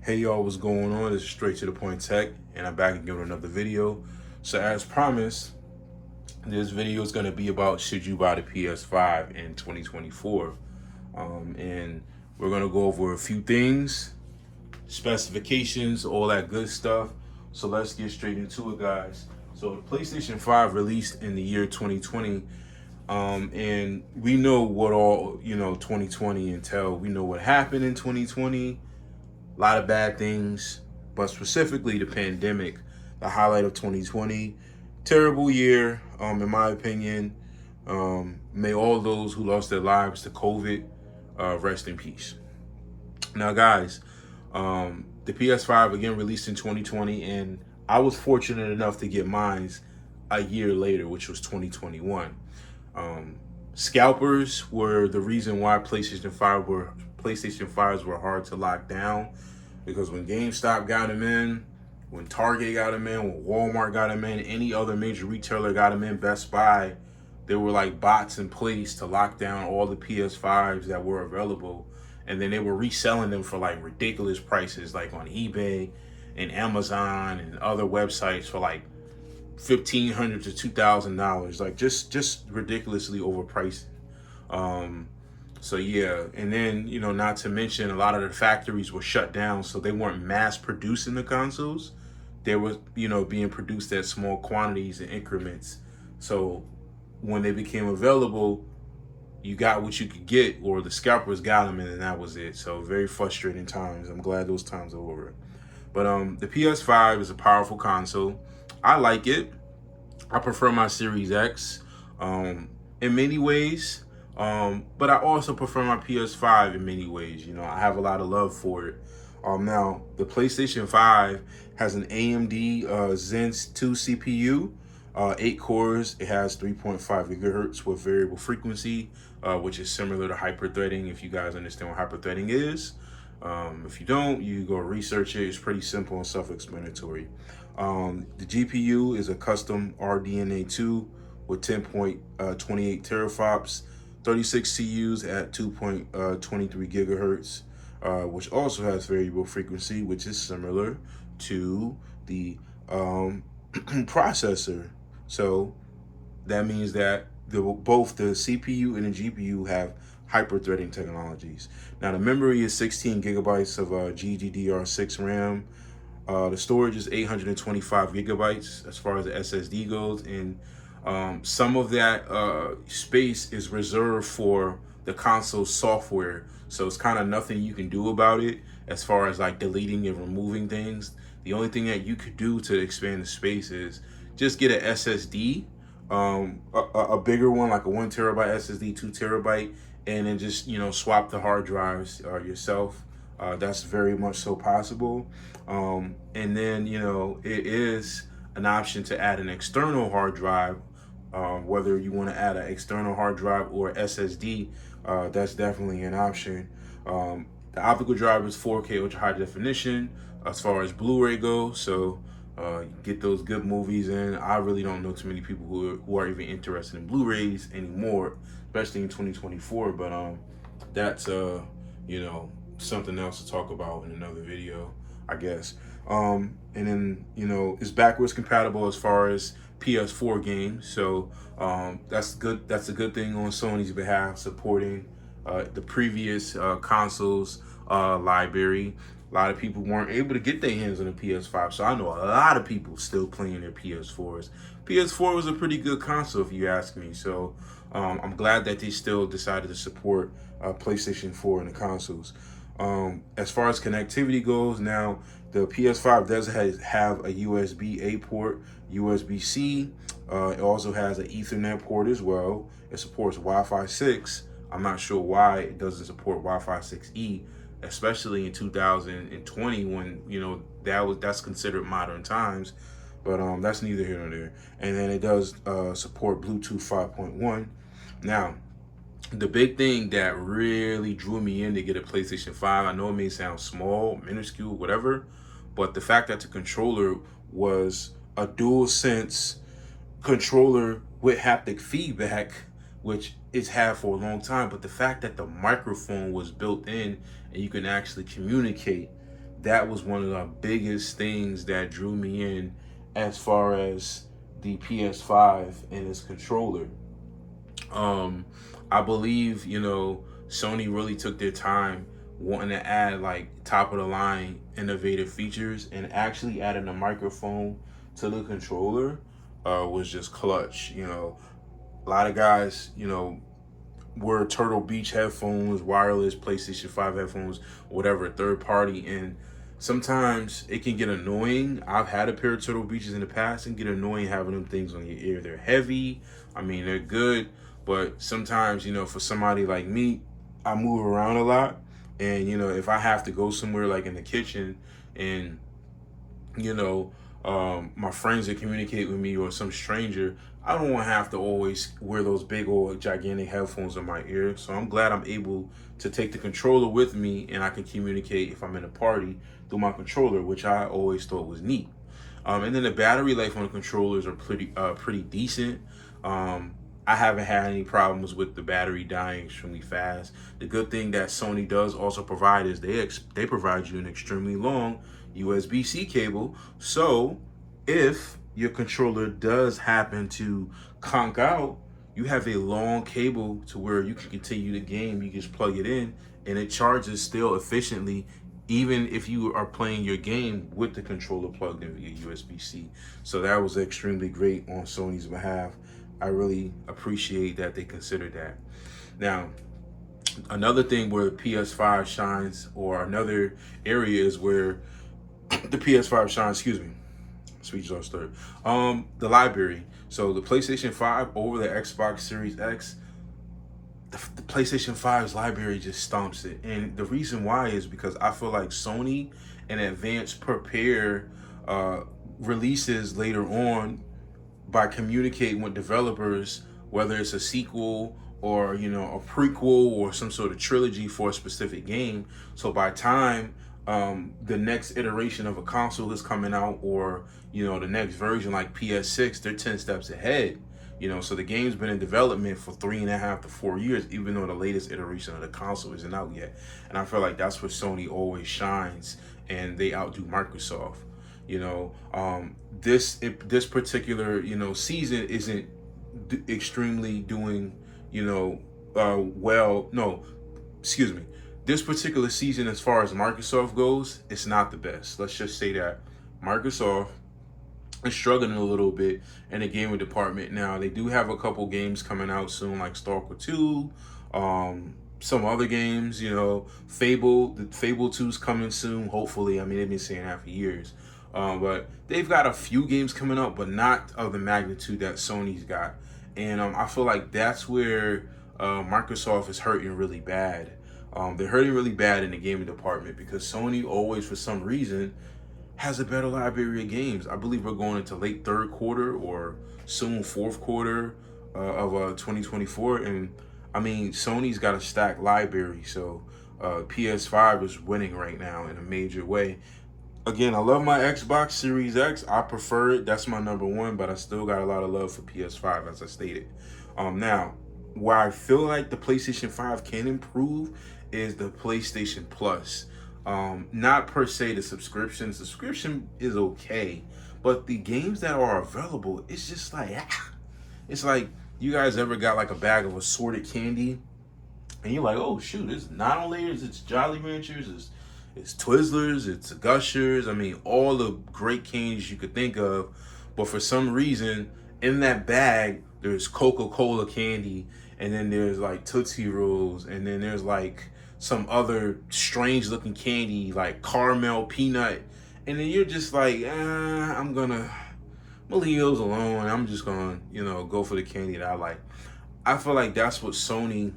Hey y'all, what's going on? This is Straight to the Point Tech, and I'm back again with another video. So as promised, this video is going to be about should you buy the PS5 in 2024. And we're going to go over a few things, specifications, all that good stuff. So let's get straight into it, guys. So the PlayStation 5 released in the year 2020. And we know what all, 2020 entailed. We know what happened in 2020. A lot of bad things, but specifically the pandemic, the highlight of 2020. Terrible year, in my opinion. May all those who lost their lives to COVID rest in peace. Now, guys, the PS5 again released in 2020, and I was fortunate enough to get mine a year later, which was 2021. Scalpers were the reason why PlayStation 5s were hard to lock down, because when GameStop got them in, when Target got them in, when Walmart got them in, any other major retailer got them in, Best Buy, there were like bots in place to lock down all the PS5s that were available, and then they were reselling them for like ridiculous prices, like on eBay and Amazon and other websites for like $1,500 to $2,000, like just ridiculously overpriced. So yeah, and then not to mention a lot of the factories were shut down, so they weren't mass producing the consoles. They were being produced at small quantities and increments. So when they became available, you got what you could get, or the scalpers got them, and then that was it. So very frustrating times. I'm glad those times are over. But the PS5 is a powerful console. I like it. I prefer my Series X in many ways, but I also prefer my PS5 in many ways. I have a lot of love for it. Now, the PlayStation 5 has an AMD Zen 2 CPU, 8 cores. It has 3.5 gigahertz with variable frequency, which is similar to hyperthreading, if you guys understand what hyperthreading is. If you don't, you go research it. It's pretty simple and self-explanatory. The GPU is a custom RDNA 2 with 10.28 teraflops, 36 CUs at 2.23 gigahertz, which also has variable frequency, which is similar to the processor. So that means that both the CPU and the GPU have hyper-threading technologies. Now, the memory is 16 gigabytes of GDDR6 RAM. The storage is 825 gigabytes as far as the SSD goes, and some of that space is reserved for the console software. So it's kind of nothing you can do about it as far as like deleting and removing things. The only thing that you could do to expand the space is just get an SSD, a bigger one, like a 1 terabyte SSD, 2 terabyte, and then just swap the hard drives yourself. That's very much so possible. And then it is an option to add an external hard drive, whether you want to add an external hard drive or SSD. That's definitely an option. The optical drive is 4K ultra high definition as far as Blu-ray goes, so get those good movies in. I really don't know too many people who are even interested in Blu-rays anymore, especially in 2024. But that's something else to talk about in another video, I guess. And then it's backwards compatible as far as PS4 games, so that's good. That's a good thing on Sony's behalf, supporting the previous consoles library. A lot of people weren't able to get their hands on a PS5, so I know a lot of people still playing their PS4s. PS4 was a pretty good console, if you ask me. So I'm glad that they still decided to support PlayStation 4 and the consoles. As far as connectivity goes, now the PS5 does have a USB-A port, USB-C. It also has an Ethernet port as well. It supports Wi-Fi 6. I'm not sure why it doesn't support Wi-Fi 6E, especially in 2020 when that's considered modern times. But that's neither here nor there. And then it does support Bluetooth 5.1. Now, the big thing that really drew me in to get a PlayStation 5, I know it may sound small, minuscule, whatever, but the fact that the controller was a dual sense controller with haptic feedback, which it's had for a long time, but the fact that the microphone was built in and you can actually communicate, that was one of the biggest things that drew me in as far as the PS5 and its controller. Um, I believe, Sony really took their time wanting to add like top of the line innovative features, and actually adding a microphone to the controller was just clutch. A lot of guys, were Turtle Beach headphones, wireless PlayStation 5 headphones, whatever, third party. And sometimes it can get annoying. I've had a pair of Turtle Beaches in the past and get annoying having them things on your ear. They're heavy. I mean, they're good. But sometimes, for somebody like me, I move around a lot. And, if I have to go somewhere like in the kitchen and you know, my friends that communicate with me or some stranger, I don't want to have to always wear those big old gigantic headphones in my ear. So I'm glad I'm able to take the controller with me and I can communicate if I'm in a party through my controller, which I always thought was neat. And then the battery life on the controllers are pretty decent. I haven't had any problems with the battery dying extremely fast. The good thing that Sony does also provide is they provide you an extremely long USB-C cable. So if your controller does happen to conk out, you have a long cable to where you can continue the game. You just plug it in and it charges still efficiently, even if you are playing your game with the controller plugged in via USB-C. So that was extremely great on Sony's behalf. I really appreciate that they considered that. Now, another thing where the PS5 shines, or another area is where the PS5 shines, excuse me, speech lost third. The library. So the PlayStation 5 over the Xbox Series X, the PlayStation 5's library just stomps it. And the reason why is because I feel like Sony in advance prepare releases later on by communicating with developers, whether it's a sequel or a prequel or some sort of trilogy for a specific game. So by time the next iteration of a console is coming out, or the next version like PS6, they're 10 steps ahead. So the game's been in development for 3.5 to 4 years, even though the latest iteration of the console isn't out yet. And I feel like that's where Sony always shines, and they outdo Microsoft. This particular season isn't extremely doing well. No, excuse me. This particular season, as far as Microsoft goes, it's not the best. Let's just say that Microsoft is struggling a little bit in the gaming department. Now, they do have a couple games coming out soon, like Stalker 2, some other games, Fable. The Fable 2's coming soon, hopefully. I mean, they've been saying that for years. But they've got a few games coming up, but not of the magnitude that Sony's got. And I feel like that's where Microsoft is hurting really bad. They're hurting really bad in the gaming department because Sony always, for some reason, has a better library of games. I believe we're going into late third quarter or soon fourth quarter of 2024. And I mean, Sony's got a stacked library. So PS5 is winning right now in a major way. Again, I love my Xbox Series X. I prefer it. That's my number one, but I still got a lot of love for PS5, as I stated. Now, where I feel like the PlayStation 5 can improve is the PlayStation Plus. Not per se the subscription. Subscription is okay, but the games that are available, it's just like, it's like, you guys ever got like a bag of assorted candy, and you're like, oh shoot, it's not only it's Jolly Ranchers, it's Twizzlers, it's Gushers. I mean, all the great candies you could think of. But for some reason, in that bag, there's Coca-Cola candy, and then there's like Tootsie Rolls, and then there's like some other strange looking candy like caramel peanut. And then you're just like, I'm gonna leave those alone. I'm just gonna, go for the candy that I like. I feel like that's what Sony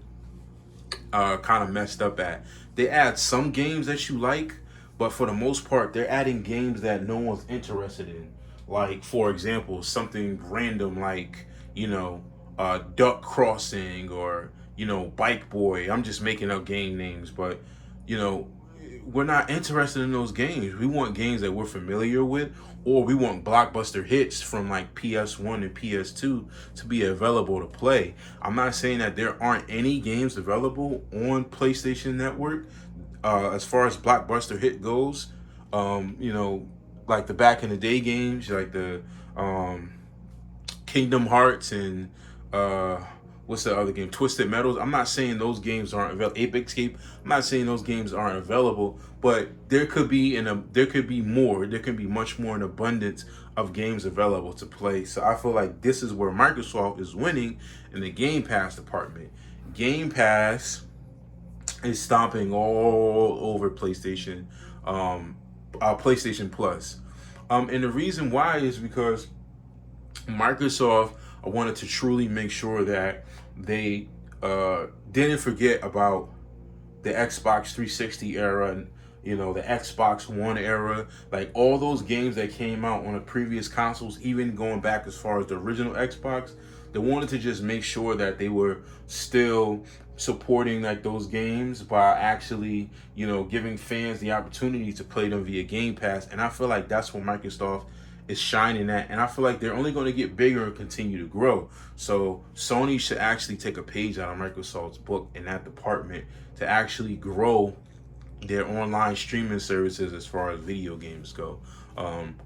kind of messed up at. They add some games that you like, but for the most part, they're adding games that no one's interested in. Like, for example, something random like, Duck Crossing or, Bike Boy. I'm just making up game names, but, we're not interested in those games. We want games that we're familiar with, or we want blockbuster hits from like PS1 and PS2 to be available to play. I'm not saying that there aren't any games available on PlayStation Network as far as blockbuster hit goes, You know, like the back in the day games, like the um, Kingdom Hearts and uh, what's the other game? Twisted Metals. I'm not saying those games aren't available. Ape Escape. I'm not saying those games aren't available, but there could be there could be more. There can be much more in abundance of games available to play. So I feel like this is where Microsoft is winning in the Game Pass department. Game Pass is stomping all over PlayStation Plus. And the reason why is because Microsoft wanted to truly make sure that they didn't forget about the Xbox 360 era and the Xbox One era, like all those games that came out on the previous consoles, even going back as far as the original Xbox. They wanted to just make sure that they were still supporting like those games by actually giving fans the opportunity to play them via Game Pass. And I feel like that's what Microsoft is shining at, and I feel like they're only going to get bigger and continue to grow. So Sony should actually take a page out of Microsoft's book in that department to actually grow their online streaming services as far as video games go.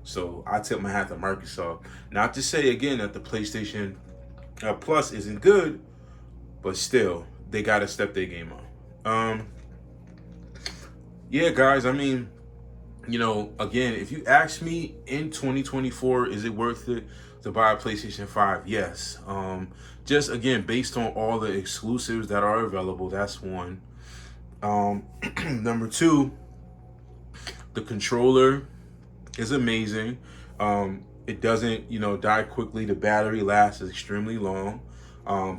So I tip my hat to Microsoft. Not to say again that the PlayStation Plus isn't good, but still they got to step their game up. Yeah, guys. I mean, again, if you ask me in 2024, is it worth it to buy a PlayStation 5? Yes. Just again, based on all the exclusives that are available, that's one. Number two, the controller is amazing. It doesn't, die quickly. The battery lasts extremely long.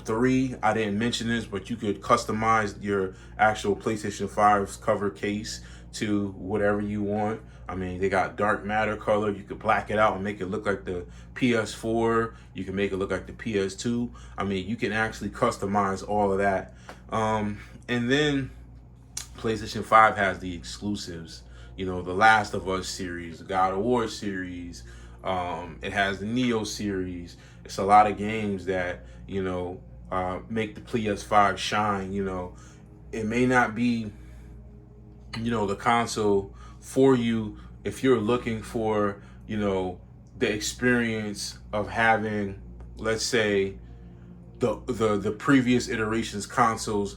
Three, I didn't mention this, but you could customize your actual PlayStation 5's cover case to whatever you want. I mean, they got dark matter color. You could black it out and make it look like the PS4. You can make it look like the PS2. I mean, you can actually customize all of that. And then PlayStation 5 has the exclusives. The Last of Us series, the God of War series. It has the Neo series. It's a lot of games that make the PS5 shine. It may not be the console for you if you're looking for the experience of having, let's say, the previous iterations consoles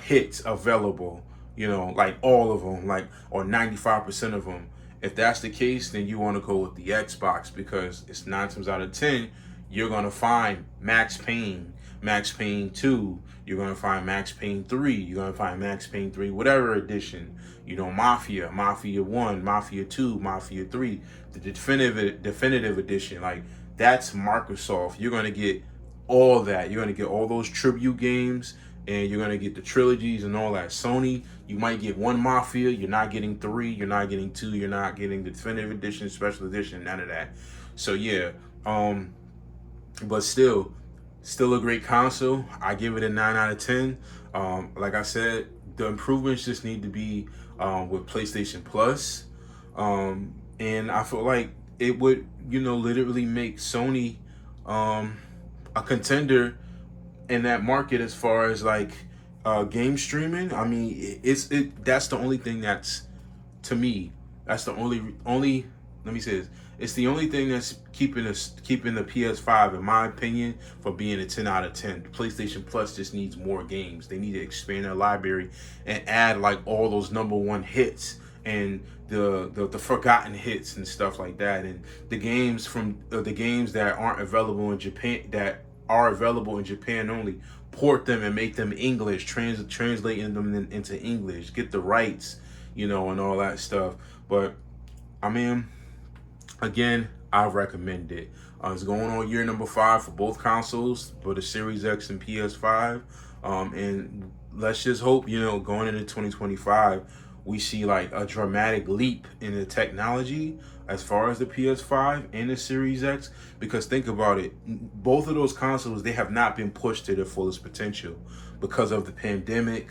hits available, like all of them, like, or 95% of them. If that's the case, then you want to go with the Xbox, because it's 9 times out of 10 you're going to find Max Payne, Max Payne 2, you're going to find Max Payne 3, you're going to find Max Payne 3 whatever edition, Mafia, Mafia 1, Mafia 2, Mafia 3, the definitive edition. Like, that's Microsoft. You're going to get all that. You're going to get all those tribute games, and you're going to get the trilogies and all that. Sony, you might get one Mafia, you're not getting 3, you're not getting 2, you're not getting the definitive edition, special edition, none of that. So yeah, but still a great console. I give it a 9 out of 10. Like I said, the improvements just need to be with PlayStation Plus. And I feel like it would, literally make Sony a contender in that market as far as like game streaming. I mean, that's the only thing that's, to me, that's the only let me say this. It's the only thing that's keeping the PS5, in my opinion, from being a 10 out of 10. The PlayStation Plus just needs more games. They need to expand their library and add like all those number one hits and the forgotten hits and stuff like that, and the games that aren't available in Japan, that are available in Japan only. Port them and make them English, translating them into English. Get the rights, and all that stuff. But I mean, again, I recommend it. It's going on year number 5 for both consoles, for the Series X and PS5. And let's just hope, going into 2025, we see like a dramatic leap in the technology as far as the PS5 and the Series X. Because think about it, both of those consoles, they have not been pushed to their fullest potential because of the pandemic,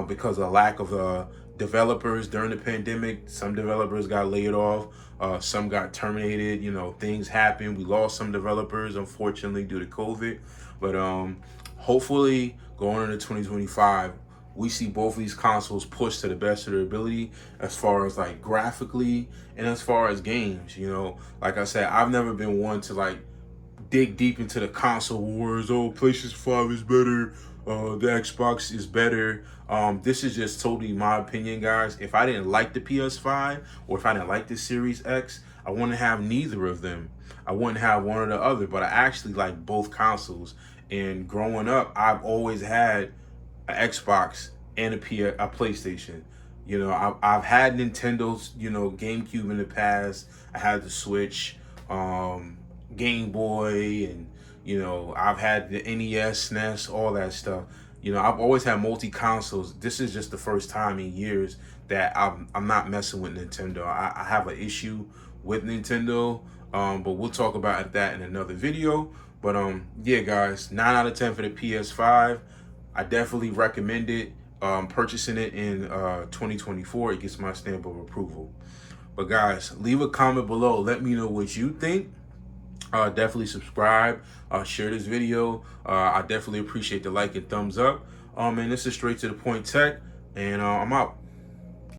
because of lack of developers during the pandemic. Some developers got laid off, some got terminated. Things happened. We lost some developers, unfortunately, due to COVID. But hopefully, going into 2025, we see both of these consoles pushed to the best of their ability as far as like graphically and as far as games. You know, like I said, I've never been one to like dig deep into the console wars. Oh, PlayStation 5 is better. The Xbox is better. This is just totally my opinion, guys. If I didn't like the PS5 or if I didn't like the Series X, I wouldn't have neither of them. I wouldn't have one or the other, but I actually like both consoles. And growing up, I've always had an Xbox and a PlayStation. You know, I've had Nintendo's, you know, GameCube in the past. I had the Switch, Game Boy, and you know, I've had the NES, SNES, all that stuff. You know, I've always had multi consoles. This is just the first time in years that I'm not messing with Nintendo. I have an issue with Nintendo, but we'll talk about that in another video. But yeah, guys, 9 out of 10 for the PS5. I definitely recommend it. Purchasing it in 2024, it gets my stamp of approval. But guys, leave a comment below. Let me know what you think. Definitely subscribe. Share this video. I definitely appreciate the like and thumbs up. And this is Straight to the Point Tech, and I'm out.